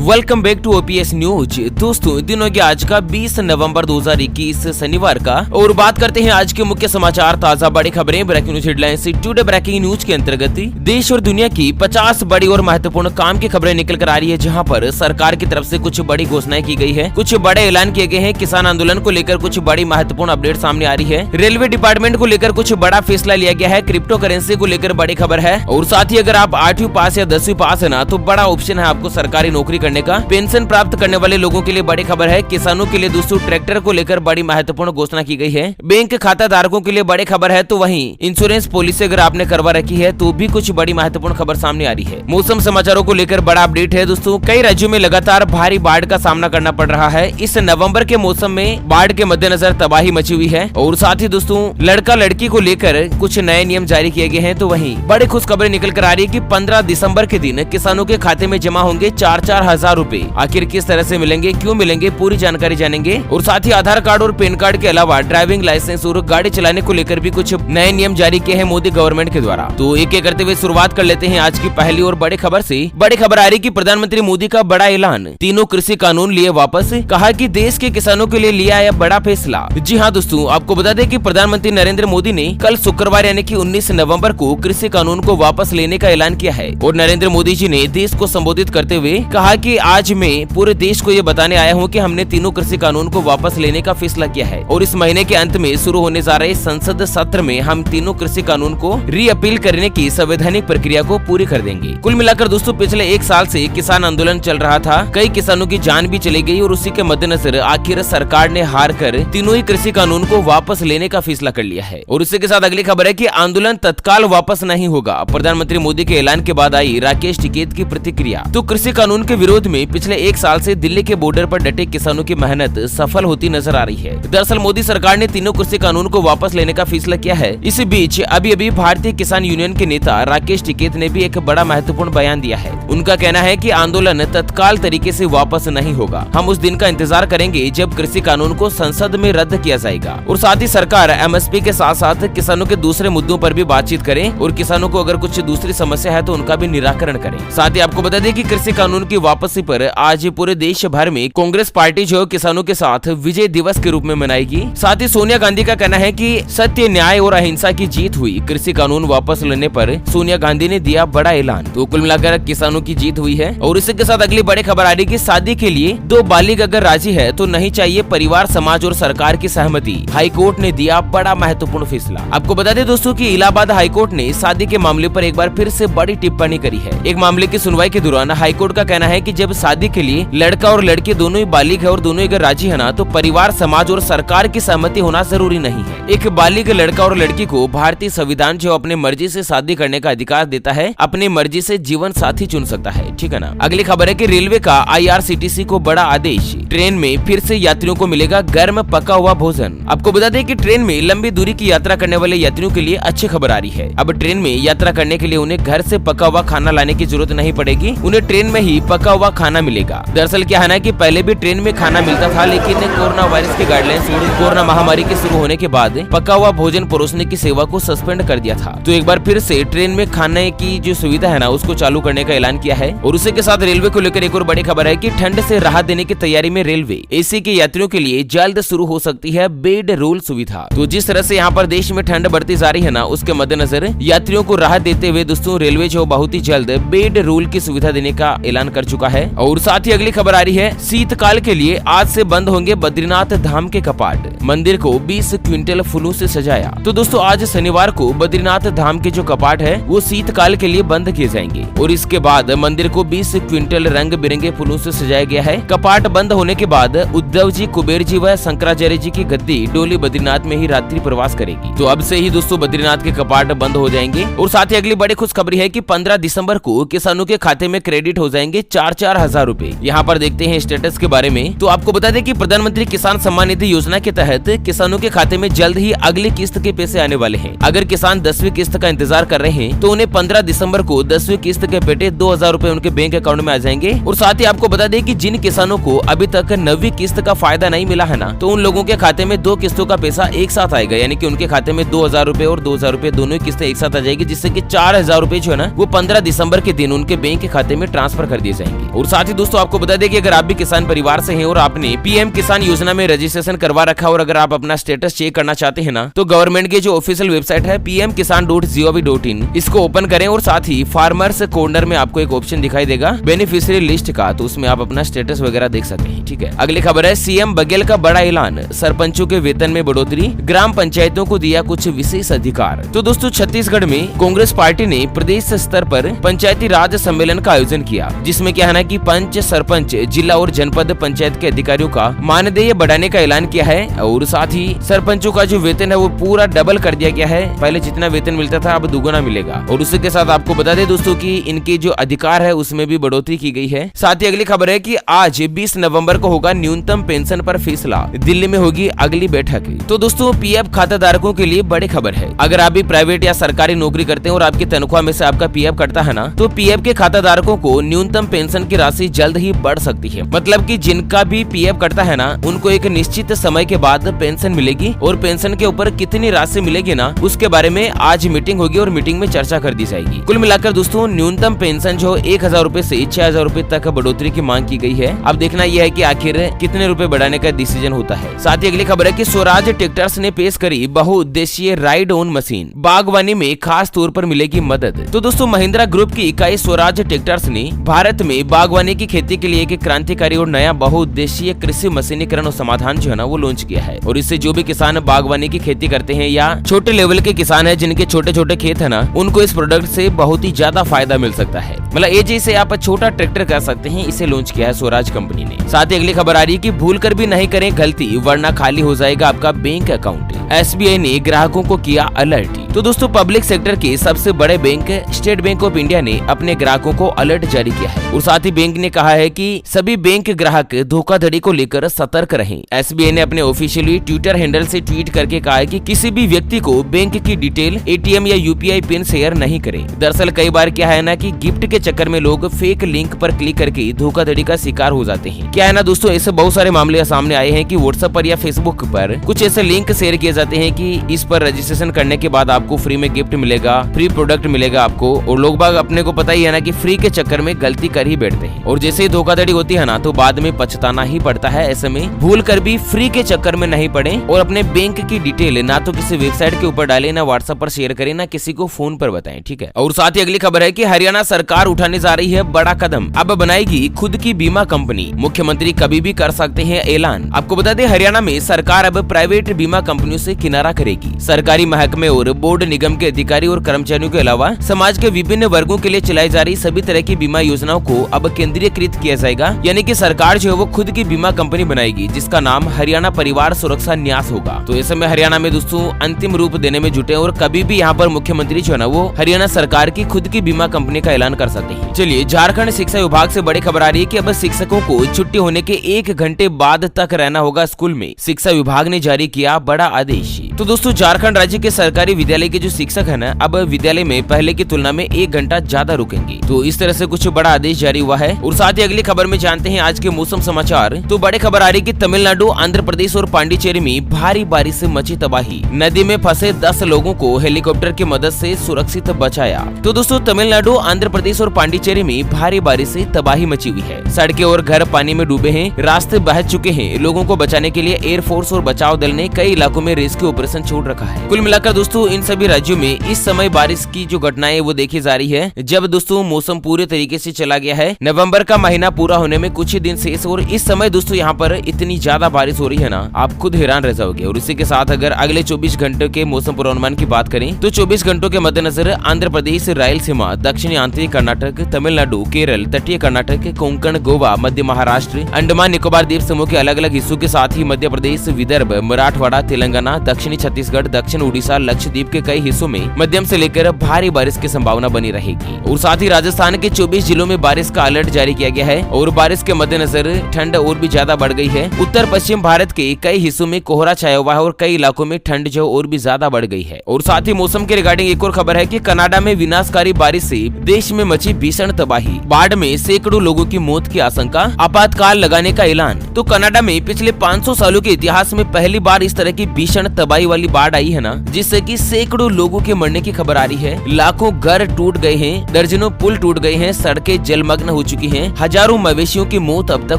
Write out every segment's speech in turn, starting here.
Welcome back to OPS news. दोस्तों दिन हो गया आज का 20 नवंबर 2021 शनिवार का, और बात करते हैं आज के मुख्य समाचार, ताजा बड़ी खबरें, breaking news headlines. Today breaking news के अंतर्गत देश और दुनिया की 50 बड़ी और महत्वपूर्ण काम की खबरें निकल कर आ रही है, जहां पर सरकार की तरफ से कुछ बड़ी घोषणाएं की गई है, कुछ बड़े ऐलान किए गए हैं। किसान आंदोलन को लेकर कुछ बड़ी महत्वपूर्ण अपडेट सामने आ रही है। रेलवे डिपार्टमेंट को लेकर कुछ बड़ा फैसला लिया गया है। क्रिप्टो करेंसी को लेकर बड़ी खबर है, और साथ ही अगर आप 8वीं पास या 10वीं पास है ना, तो बड़ा ऑप्शन है आपको सरकारी नौकरी करने का। पेंशन प्राप्त करने वाले लोगों के लिए बड़ी खबर है। किसानों के लिए दोस्तों ट्रैक्टर को लेकर बड़ी महत्वपूर्ण घोषणा की गई है। बैंक खाता धारकों के लिए बड़ी खबर है। तो वहीं इंश्योरेंस पॉलिसी अगर आपने करवा रखी है तो भी कुछ बड़ी महत्वपूर्ण खबर सामने आ रही है। मौसम समाचारों को लेकर बड़ा अपडेट है दोस्तों। कई राज्यों में लगातार भारी बाढ़ का सामना करना पड़ रहा है। इस नवंबर के मौसम में बाढ़ के मद्देनजर तबाही मची हुई है, और साथ ही दोस्तों लड़का लड़की को लेकर कुछ नए नियम जारी किए गए हैं। तो वहीं बड़ी खुशखबरी निकल कर आ रही है कि 15 दिसंबर के दिन किसानों के खाते में जमा होंगे 4-4 हजार रूपए। आखिर किस तरह से मिलेंगे, क्यों मिलेंगे, पूरी जानकारी जानेंगे। और साथ ही आधार कार्ड और पैन कार्ड के अलावा ड्राइविंग लाइसेंस और गाड़ी चलाने को लेकर भी कुछ नए नियम जारी किए हैं मोदी गवर्नमेंट के द्वारा। तो एक एक करते हुए शुरुआत कर लेते हैं आज की पहली और बड़ी खबर से। बड़ी खबर आ रही कि प्रधानमंत्री मोदी का बड़ा ऐलान, तीनों कृषि कानून लिए वापस। कहा कि देश के किसानों के लिए लिया है बड़ा फैसला। जी हाँ दोस्तों, आपको बता दें कि प्रधानमंत्री नरेंद्र मोदी ने कल शुक्रवार यानी कि 19 नवंबर को कृषि कानून को वापस लेने का ऐलान किया है। और नरेंद्र मोदी जी ने देश को संबोधित करते हुए कहा कि आज मैं पूरे देश को ये बताने आया हूँ कि हमने तीनों कृषि कानून को वापस लेने का फैसला किया है, और इस महीने के अंत में शुरू होने जा रहे संसद सत्र में हम तीनों कृषि कानून को री अपील करने की संवैधानिक प्रक्रिया को पूरी कर देंगे। कुल मिलाकर दोस्तों पिछले 1 साल से किसान आंदोलन चल रहा था। कई किसानों की जान भी चली गई, और उसी के मद्देनजर आखिर सरकार ने हार कर तीनों ही कृषि कानून को वापस लेने का फैसला कर लिया है। और इसी के साथ अगली खबर है कि आंदोलन तत्काल वापस नहीं होगा। प्रधानमंत्री मोदी के ऐलान के बाद आई राकेश टिकैत की प्रतिक्रिया। तो कृषि कानून के विरोध में पिछले 1 साल से दिल्ली के बॉर्डर पर डटे किसानों की मेहनत सफल होती नजर आ रही है। दरअसल मोदी सरकार ने तीनों कृषि कानून को वापस लेने का फैसला किया है। इसी बीच अभी भारतीय किसान यूनियन के नेता राकेश टिकैत ने भी एक बड़ा महत्वपूर्ण बयान दिया है। उनका कहना है कि आंदोलन तत्काल तरीके से वापस नहीं होगा। हम उस दिन का इंतजार करेंगे जब कृषि कानून को संसद में रद्द किया जाएगा, और साथ ही सरकार एमएसपी के साथ साथ किसानों के दूसरे मुद्दों पर भी बातचीत करे, और किसानों को अगर कुछ दूसरी समस्या है तो उनका भी निराकरण करें। साथ ही आपको बता दें कि कृषि कानून की वापसी पर आज पूरे देश भर में कांग्रेस पार्टी जो किसानों के साथ विजय दिवस के रूप में मनाएगी। साथ ही सोनिया गांधी का कहना है कि सत्य, न्याय और अहिंसा की जीत हुई। कृषि कानून वापस लेने पर सोनिया गांधी ने दिया बड़ा ऐलान। तो कुल मिलाकर किसानों की जीत हुई है। और इसी के साथ अगली बड़ी खबर आ रही कि शादी के लिए 2 बालिग अगर राजी है तो नहीं चाहिए परिवार, समाज और सरकार की सहमति। हाईकोर्ट ने दिया बड़ा महत्वपूर्ण फैसला। आपको बता दें दोस्तों कि इलाहाबाद हाईकोर्ट ने शादी के मामले पर एक बार फिर से बड़ी टिप्पणी करी है। एक मामले की सुनवाई के दौरान हाईकोर्ट का कहना है कि जब शादी के लिए लड़का और लड़की दोनों ही बालिग है और दोनों अगर राजी है ना, तो परिवार, समाज और सरकार की सहमति होना जरूरी नहीं है। एक बालिग लड़का और लड़की को भारतीय संविधान जो अपनी मर्जी से शादी करने का अधिकार देता है, अपनी मर्जी से जीवन साथी चुन सकता है, ठीक है ना। अगली खबर है कि रेलवे का IRCTC को बड़ा आदेश। ट्रेन में फिर से यात्रियों को मिलेगा गर्म पका हुआ भोजन। आपको बता दें कि ट्रेन में लंबी दूरी की यात्रा करने वाले यात्रियों के लिए अच्छी खबर आ रही है। अब ट्रेन में यात्रा करने के लिए उन्हें घर से पका हुआ खाना लाने की जरूरत नहीं पड़ेगी, उन्हें ट्रेन में ही पका हुआ खाना मिलेगा। दरअसल क्या है ना कि पहले भी ट्रेन में खाना मिलता था, लेकिन कोरोना वायरस की गाइडलाइंस और कोरोना महामारी के शुरू होने के बाद पका हुआ भोजन परोसने की सेवा को सस्पेंड कर दिया था। तो एक बार फिर से ट्रेन में खाने की जो सुविधा है ना, उसको चालू करने का ऐलान किया है। और उसी के साथ रेलवे को लेकर एक और बड़ी खबर है कि ठंड से राहत देने की तैयारी में रेलवे। एसी के यात्रियों के लिए जल्द शुरू हो सकती है बेड रोल सुविधा। तो जिस तरह से यहाँ पर देश में ठंड बढ़ती जा रही है ना, उसके मद्देनजर यात्रियों को राहत देते हुए दोस्तों रेलवे जो बहुत ही जल्द बेड रोल की सुविधा देने का ऐलान कर चुका है। और साथ ही अगली खबर आ रही है, शीतकाल के लिए आज से बंद होंगे बद्रीनाथ धाम के कपाट। मंदिर को 20 क्विंटल फूलों से सजाया। तो दोस्तों आज शनिवार को बद्रीनाथ धाम के जो कपाट है वो शीतकाल के लिए बंद किए जाएंगे, और इसके बाद मंदिर को 20 क्विंटल रंग बिरंगे फूलों से सजाया गया है। कपाट बंद होने के बाद उद्धव जी, कुबेर जी व शंकराचार्य जी की गद्दी डोली बद्रीनाथ में ही रात्रि प्रवास करेगी। तो अब से ही दोस्तों बद्रीनाथ के कपाट बंद हो जाएंगे। और साथ ही अगली बड़ी खुशखबरी है कि 15 दिसंबर को किसानों के खाते में क्रेडिट हो जाएंगे 4-4 हजार रूपए। यहाँ पर देखते हैं स्टेटस के बारे में। तो आपको बता दें कि प्रधानमंत्री किसान सम्मान निधि योजना के तहत किसानों के खाते में जल्द ही अगली किस्त के पैसे आने वाले हैं। अगर किसान 10वीं किस्त का इंतजार कर रहे हैं तो उन्हें 15 दिसंबर को 10वीं किस्त के पेटे 2000 रूपए उनके बैंक अकाउंट में आ जाएंगे। और साथ ही आपको बता दें कि जिन किसानों को अभी तक 9वीं किस्त का फायदा नहीं मिला है ना, तो उन लोगों के खाते में 2 किस्तों का पैसा एक साथ आएगा, यानी कि उनके खाते में 2000 रूपए और 2000 रूपए दोनों ही किस्तें एक साथ आ जाएगी, जिससे कि 4000 रूपए जो है ना वो 15 दिसंबर के दिन उनके बैंक के खाते में ट्रांसफर कर दिए जाएंगे। और साथ ही दोस्तों आपको बता दें कि अगर आप भी किसान परिवार से हैं और आपने पीएम किसान योजना में रजिस्ट्रेशन करवा रखा और अगर आप अपना स्टेटस चेक करना चाहते हैं ना, तो गवर्नमेंट की जो ऑफिशियल वेबसाइट है pmkisan.gov.in इसको ओपन करें और साथ ही फार्मर्स कॉर्नर में आपको एक ऑप्शन दिखाई देगा बेनिफिशियरी लिस्ट का, तो उसमें आप अपना स्टेटस वगैरह देख सकते हैं। ठीक है, अगली खबर है सीएम बघेल का बड़ा ऐलान, सरपंचों के वेतन में बढ़ोतरी, ग्राम पंचायतों को दिया कुछ विशेष अधिकार। तो दोस्तों छत्तीसगढ़ में कांग्रेस पार्टी ने प्रदेश स्तर पर पंचायती राज सम्मेलन का आयोजन किया, जिसमें क्या है ना कि पंच, सरपंच, जिला और जनपद पंचायत के अधिकारियों का मानदेय बढ़ाने का ऐलान किया है और साथ ही सरपंचों का जो वेतन है वो पूरा डबल कर दिया गया है। पहले जितना वेतन मिलता था अब दुगुना मिलेगा। और उसी के साथ आपको बता दें दोस्तों कि इनके जो अधिकार है उसमें भी बढ़ोतरी की गई है। साथ ही अगली खबर है कि आज 20 नवंबर को होगा न्यूनतम पेंशन पर फैसला, दिल्ली में होगी अगली बैठक। तो दोस्तों पीएफ खाता धारकों के लिए बड़ी खबर है। अगर आप भी प्राइवेट या सरकारी नौकरी करते हैं और आपकी तनख्वाह में से आपका पीएफ कटता है ना, तो पीएफ के खाता धारकों को न्यूनतम पेंशन की राशि जल्द ही बढ़ सकती है। मतलब कि जिनका भी पीएफ कटता है ना, उनको एक निश्चित समय के बाद पेंशन मिलेगी और पेंशन के ऊपर कितनी राशि मिलेगी ना, उसके बारे में आज मीटिंग होगी और मीटिंग में चर्चा कर दी जाएगी। कुल मिलाकर दोस्तों न्यूनतम पेंशन जो 1000 रूपए से 6000 रूपए तक बढ़ोतरी की मांग की गई है। अब देखना यह है कि आखिर कितने रुपए बढ़ाने का डिसीजन होता है। साथ ही अगली खबर है कि स्वराज ट्रैक्टर्स ने पेश करी बहुउद्देशीय राइड ऑन मशीन, बागवानी में खास तौर पर मिलेगी मदद। तो दोस्तों महिंद्रा ग्रुप की इकाई स्वराज ट्रैक्टर्स ने भारत में बागवानी की खेती के लिए एक क्रांतिकारी और नया बहुउद्देशीय कृषि मशीनीकरण और समाधान जो है ना वो लॉन्च किया है। और इससे जो भी किसान बागवानी की खेती करते हैं या छोटे लेवल के किसान है जिनके छोटे छोटे खेत है ना, उनको इस प्रोडक्ट से बहुत ही ज्यादा फायदा मिल सकता है। मतलब ये जैसे आप छोटा ट्रैक्टर कर सकते हैं, इसे लॉन्च किया है स्वराज कंपनी ने। साथ ही अगली खबर आ रही है कि भूल कर भी नहीं करें गलती वरना खाली हो जाएगा आपका बैंक अकाउंट। एसबीआई ने ग्राहकों को किया अलर्ट। तो दोस्तों पब्लिक सेक्टर के सबसे बड़े bank state bank of India ने अपने ग्राहकों को अलर्ट जारी किया है और साथ ही बैंक ने कहा है कि सभी बैंक ग्राहक धोखाधड़ी को लेकर सतर्क रहें। एसबीआई ने अपने ऑफिशियली ट्विटर हैंडल से ट्वीट करके कहा है कि किसी भी व्यक्ति को बैंक की डिटेल, एटीएम या यूपीआई पिन शेयर नहीं करें। दरअसल कई बार क्या है ना कि गिफ्ट के चक्कर में लोग फेक लिंक पर क्लिक करके धोखाधड़ी का शिकार हो जाते हैं। क्या है ना दोस्तों, ऐसे बहुत सारे मामले सामने आए हैं कि व्हाट्सएप पर या फेसबुक पर कुछ ऐसे लिंक शेयर किए जाते हैं कि इस पर रजिस्ट्रेशन करने के बाद आपको फ्री में गिफ्ट मिलेगा, फ्री प्रोडक्ट मिलेगा आपको। और लोग बाग अपने को पता ही है ना कि फ्री के चक्कर में गलती कर ही बैठते हैं और जैसे ही धोखाधड़ी होती है ना तो बाद में पछताना ही पड़ता है। ऐसे में भूल कर भी फ्री के चक्कर में नहीं पड़े और अपने बैंक की डिटेल ना तो किसी वेबसाइट के ऊपर डाले, ना व्हाट्सएप पर शेयर करें, ना किसी को फोन पर बताएं। ठीक है। और साथ ही अगली खबर है कि हरियाणा सरकार उठाने जा रही है बड़ा कदम, अब बनाएगी खुद की बीमा कंपनी, मुख्यमंत्री कभी भी कर सकते हैं ऐलान। आपको बता दें हरियाणा में सरकार अब प्राइवेट बीमा कंपनियों से किनारा करेगी। सरकारी महकमे और बोर्ड निगम के अधिकारी और कर्मचारियों के अलावा समाज के विभिन्न वर्गों के लिए चलाई जा रही सभी तरह की बीमा योजनाओं को अब केंद्रीयकृत किया जाएगा। यानी कि सरकार जो है वो खुद की बीमा कंपनी बनाएगी जिसका नाम हरियाणा परिवार सुरक्षा न्यास होगा। तो इस समय हरियाणा में दोस्तों अंतिम रूप देने में जुटे और कभी भी यहाँ पर मुख्यमंत्री जो है ना वो हरियाणा सरकार की खुद की बीमा कंपनी का ऐलान कर सकते हैं। चलिए झारखंड शिक्षा विभाग से बड़ी खबर आ रही है कि अब शिक्षकों को छुट्टी होने के 1 घंटे बाद तक रहना होगा स्कूल में। शिक्षा विभाग ने जारी किया बड़ा आदेश। तो दोस्तों झारखंड राज्य के सरकारी विद्यालय के जो शिक्षक है ना अब विद्यालय में पहले की तुलना में 1 घंटा ज्यादा रुकेंगे। तो इस तरह से कुछ बड़ा आदेश जारी हुआ है। और साथ ही अगली खबर में जानते हैं आज के मौसम समाचार। तो बड़ी खबर आ रही है कि तमिलनाडु, आंध्र प्रदेश और पांडिचेरी में भारी बारिश से मची तबाही, नदी में फंसे 10 लोगों को हेलीकॉप्टर की मदद से सुरक्षित बचाया। तो दोस्तों तमिलनाडु, आंध्र प्रदेश और पांडिचेरी में भारी बारिश से तबाही मची हुई है। सड़कें और घर पानी में डूबे हैं, रास्ते बह चुके हैं। लोगों को बचाने के लिए एयरफोर्स और बचाव दल ने कई इलाकों में रेस्क्यू ऑपरेशन छोड़ रखा है। कुल मिलाकर दोस्तों इन सभी राज्यों में इस समय बारिश की जो घटनाएं वो देखी जा रही है। जब दोस्तों मौसम पूरे तरीके से चला गया है, नवंबर का महीना पूरा होने में कुछ ही दिन शेष और इस समय दोस्तों यहाँ पर इतनी ज्यादा बारिश हो रही है ना आप खुद हैरान रह जाओगे। और इसी के साथ अगर अगले 24 घंटों के मौसम पूर्वानुमान की बात करें तो 24 घंटों के मद्देनजर आंध्र प्रदेश, रायलसीमा, दक्षिणी आंतरिक कर्नाटक, तमिलनाडु, केरल, तटीय कर्नाटक, कोंकण, गोवा, मध्य महाराष्ट्र, अंडमान निकोबार द्वीप समूह के अलग अलग हिस्सों के साथ ही मध्य प्रदेश, विदर्भ, मराठवाड़ा, तेलंगाना, दक्षिणी छत्तीसगढ़, दक्षिण उड़ीसा, लक्षद्वीप के कई हिस्सों में मध्यम से लेकर भारी बारिश की संभावना बनी रहेगी। और साथ ही राजस्थान के 24 जिलों में बारिश का अलर्ट जारी किया गया है और बारिश के मद्देनजर ठंड और भी ज्यादा बढ़ गई है। उत्तर पश्चिम भारत के कई हिस्सों में कोहरा छाया हुआ है और कई इलाकों में ठंड जो और भी ज्यादा बढ़ गई है। और साथ ही मौसम के रिगार्डिंग एक और खबर है कि कनाडा में विनाशकारी बारिश से देश में मची भीषण तबाही, बाढ़ में सैकड़ों लोगों की मौत की आशंका, आपातकाल लगाने का ऐलान। तो कनाडा में पिछले 500 सालों के इतिहास में पहली बार इस तरह की भीषण तबाही वाली बाढ़ आई है ना, जिससे कि सैकड़ों लोगों के मरने की खबर आ रही है। लाखों घर टूट गए हैं, दर्जनों पुल टूट गए हैं, सड़कें जलमग्न हो चुकी हैं, हजारों मवेशियों की मौत अब तक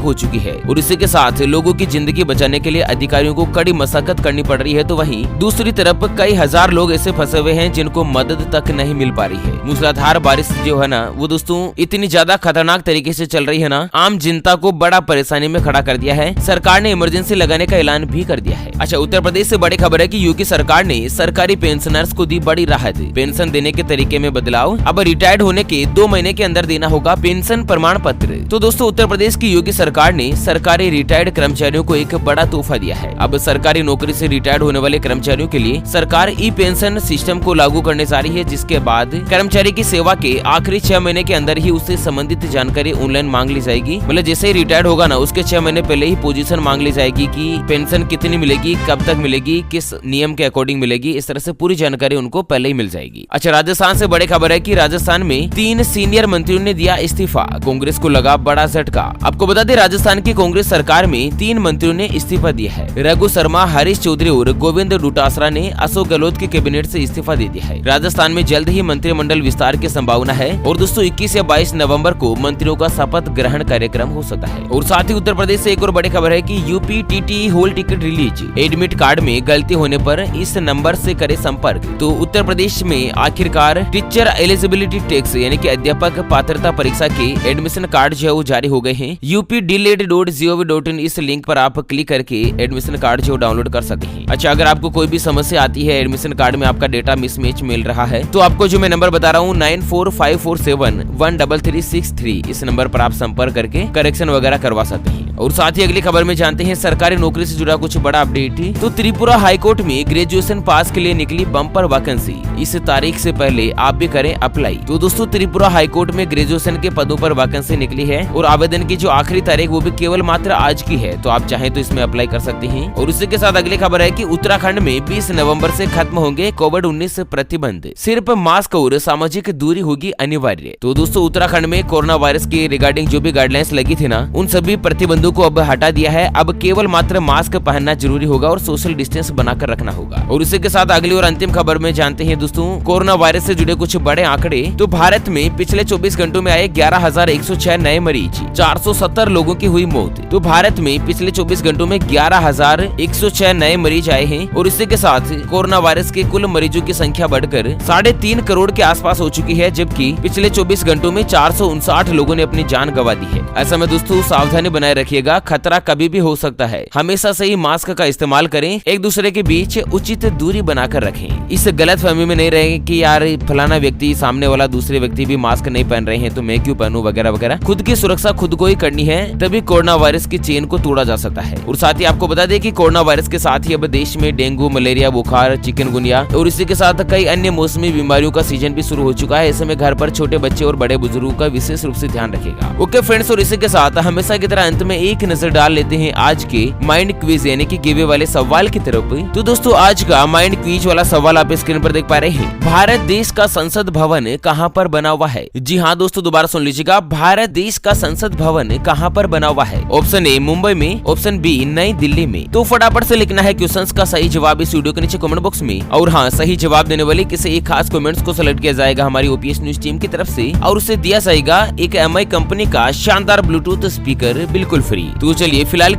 हो चुकी है और इसी के साथ लोगों की जिंदगी बचाने के लिए अधिकारियों को कड़ी मशक्कत करनी पड़ रही है। तो वहीं दूसरी तरफ कई हजार लोग ऐसे फंसे हुए हैं जिनको मदद तक नहीं मिल पा रही है। मूसलाधार बारिश जो है ना वो दोस्तों इतनी ज्यादा खतरनाक तरीके से चल रही है ना, आम जनता को बड़ा परेशानी में खड़ा कर दिया है। सरकार ने इमरजेंसी लगाने का ऐलान भी कर दिया है। अच्छा, उत्तर प्रदेश से बड़ी खबर है कि यूपी सरकार ने सरकारी पेंशनर्स को दी बड़ी राहत। पेंशन देने के तरीके में बदलाव, अब रिटायर्ड होने के 2 महीने के अंदर देना होगा पेंशन प्रमाण पत्र। तो दोस्तों उत्तर प्रदेश की योगी सरकार ने सरकारी रिटायर्ड कर्मचारियों को एक बड़ा तोहफा दिया है। अब सरकारी नौकरी से रिटायर्ड होने वाले कर्मचारियों के लिए सरकार ई पेंशन सिस्टम को लागू करने जा रही है, जिसके बाद कर्मचारी की सेवा के आखिरी 6 महीने के अंदर ही उससे संबंधित जानकारी ऑनलाइन मांग ली जाएगी। मतलब जैसे ही रिटायर्ड होगा ना उसके 6 महीने पहले ही पोजीशन मांग ली जाएगी कि पेंशन कितनी मिलेगी, कब तक मिलेगी, किस नियम के अकॉर्डिंग मिलेगी, इस तरह से पूरी जानकारी उनको पहले ही मिल जाएगी। अच्छा, राजस्थान से बड़ी खबर है कि राजस्थान में 3 सीनियर मंत्रियों ने दिया इस्तीफा, कांग्रेस को लगा बड़ा झटका। आपको बता दें राजस्थान की कांग्रेस सरकार में 3 मंत्रियों ने इस्तीफा दिया है। रघु शर्मा, हरीश चौधरी और गोविंद डोटासरा ने अशोक गहलोत के कैबिनेट से इस्तीफा दे दिया है। राजस्थान में जल्द ही मंत्रिमंडल विस्तार की संभावना है और दोस्तों 21 या 22 नवंबर को मंत्रियों का शपथ ग्रहण कार्यक्रम हो सकता है। और साथ ही उत्तर प्रदेश से एक और बड़ी खबर है कि UP TT hall ticket release, admit card में गलती होने पर इस नंबर से करे संपर्क। तो उत्तर प्रदेश में आखिरकार टीचर एलिजिबिलिटी टेस्ट यानी कि अध्यापक पात्रता परीक्षा के एडमिशन कार्ड जो है वो जारी हो गए हैं। updled.gov.in इस लिंक पर आप क्लिक करके एडमिशन कार्ड जो डाउनलोड कर सकते हैं। अच्छा, अगर आपको कोई भी समस्या आती है, एडमिशन कार्ड में आपका डेटा मिसमैच मिल रहा है, तो आपको जो मैं नंबर बता रहा हूँ 9454713363 इस नंबर पर आप संपर्क करके करेक्शन वगैरह करवा सकते हैं। और साथ ही अगली खबर में जानते हैं सरकारी नौकरी से जुड़ा कुछ बड़ा अपडेट। तो त्रिपुरा हाईकोर्ट में ग्रेजुएशन पास के लिए निकली बम्पर वैकेंसी, इस तारीख से पहले आप भी करें अप्लाई। तो दोस्तों त्रिपुरा हाईकोर्ट में ग्रेजुएशन के पदों पर वैकेंसी निकली है और आवेदन की जो आखिरी तारीख वो भी केवल मात्र आज की है, तो आप चाहें तो इसमें अप्लाई कर सकते हैं। और इसी के साथ अगली खबर है कि उत्तराखंड में 20 नवंबर से खत्म होंगे कोविड-19 प्रतिबंध, सिर्फ मास्क और सामाजिक दूरी होगी अनिवार्य। तो दोस्तों उत्तराखंड में कोरोना वायरस के रिगार्डिंग जो भी गाइडलाइंस लगी थी ना, उन सभी प्रतिबंधों को अब हटा दिया है। अब केवल मात्र मास्क पहनना जरूरी होगा और सोशल डिस्टेंस बनाकर रखना होगा। और इसी के साथ अगली और अंतिम खबर में जानते हैं दोस्तों कोरोना वायरस से जुड़े कुछ बड़े आंकड़े। तो भारत में पिछले 24 घंटों में आए 11,106 नए मरीज, 470 लोगों की हुई मौत। तो भारत में पिछले 24 घंटों में 11,106 नए मरीज आए हैं और इसी के साथ कोरोना वायरस के कुल मरीजों की संख्या बढ़कर 3.5 करोड़ के आसपास हो चुकी है, जबकि पिछले 24 घंटों में 459 लोगों ने अपनी जान गंवा दी है। ऐसा में दोस्तों सावधानी बनाए रखिएगा, खतरा कभी भी हो सकता है। हमेशा सही मास्क का इस्तेमाल करें, एक दूसरे के बीच उचित दूरी बनाकर रखें। इस गलत फहमी में नहीं रहे कि यार फलाना व्यक्ति, सामने वाला दूसरे व्यक्ति भी मास्क नहीं पहन रहे हैं तो मैं क्यों पहनूं वगैरह वगैरह। खुद की सुरक्षा खुद को ही करनी है, तभी कोरोना वायरस की चेन को तोड़ा जा सकता है। और साथ ही आपको बता दें कि कोरोना वायरस के साथ ही अब देश में डेंगू, मलेरिया, बुखार, चिकनगुनिया और इसी के साथ कई अन्य मौसमी बीमारियों का सीजन भी शुरू हो चुका है। ऐसे में घर पर छोटे बच्चे और बड़े बुजुर्गों का विशेष रूप से ध्यान रखेगा। ओके फ्रेंड्स, और इसी के साथ हमेशा की तरह अंत में एक नजर डाल लेते हैं आज के माइंड क्विज यानी कि गिवे वाले सवाल की तरफ। तो दोस्तों आज का माइंड क्विज वाला सवाल आप स्क्रीन पर देख पा रहे हैं। भारत देश का संसद भवन कहाँ पर बना हुआ है? जी हाँ दोस्तों, दोबारा सुन लीजिएगा, भारत देश का संसद भवन कहाँ पर बना हुआ है? ऑप्शन ए मुंबई में, ऑप्शन बी नई दिल्ली में। तो फटाफट से लिखना है क्वेश्चंस का सही जवाब इस वीडियो के नीचे कमेंट बॉक्स में। और हाँ, सही जवाब देने वाले किसी एक खास कमेंट्स को सेलेक्ट किया जाएगा हमारी ओपीएस न्यूज टीम की तरफ से और उसे दिया जाएगा एक एमआई कंपनी का शानदार ब्लूटूथ स्पीकर बिल्कुल फ्री। तो चलिए फिलहाल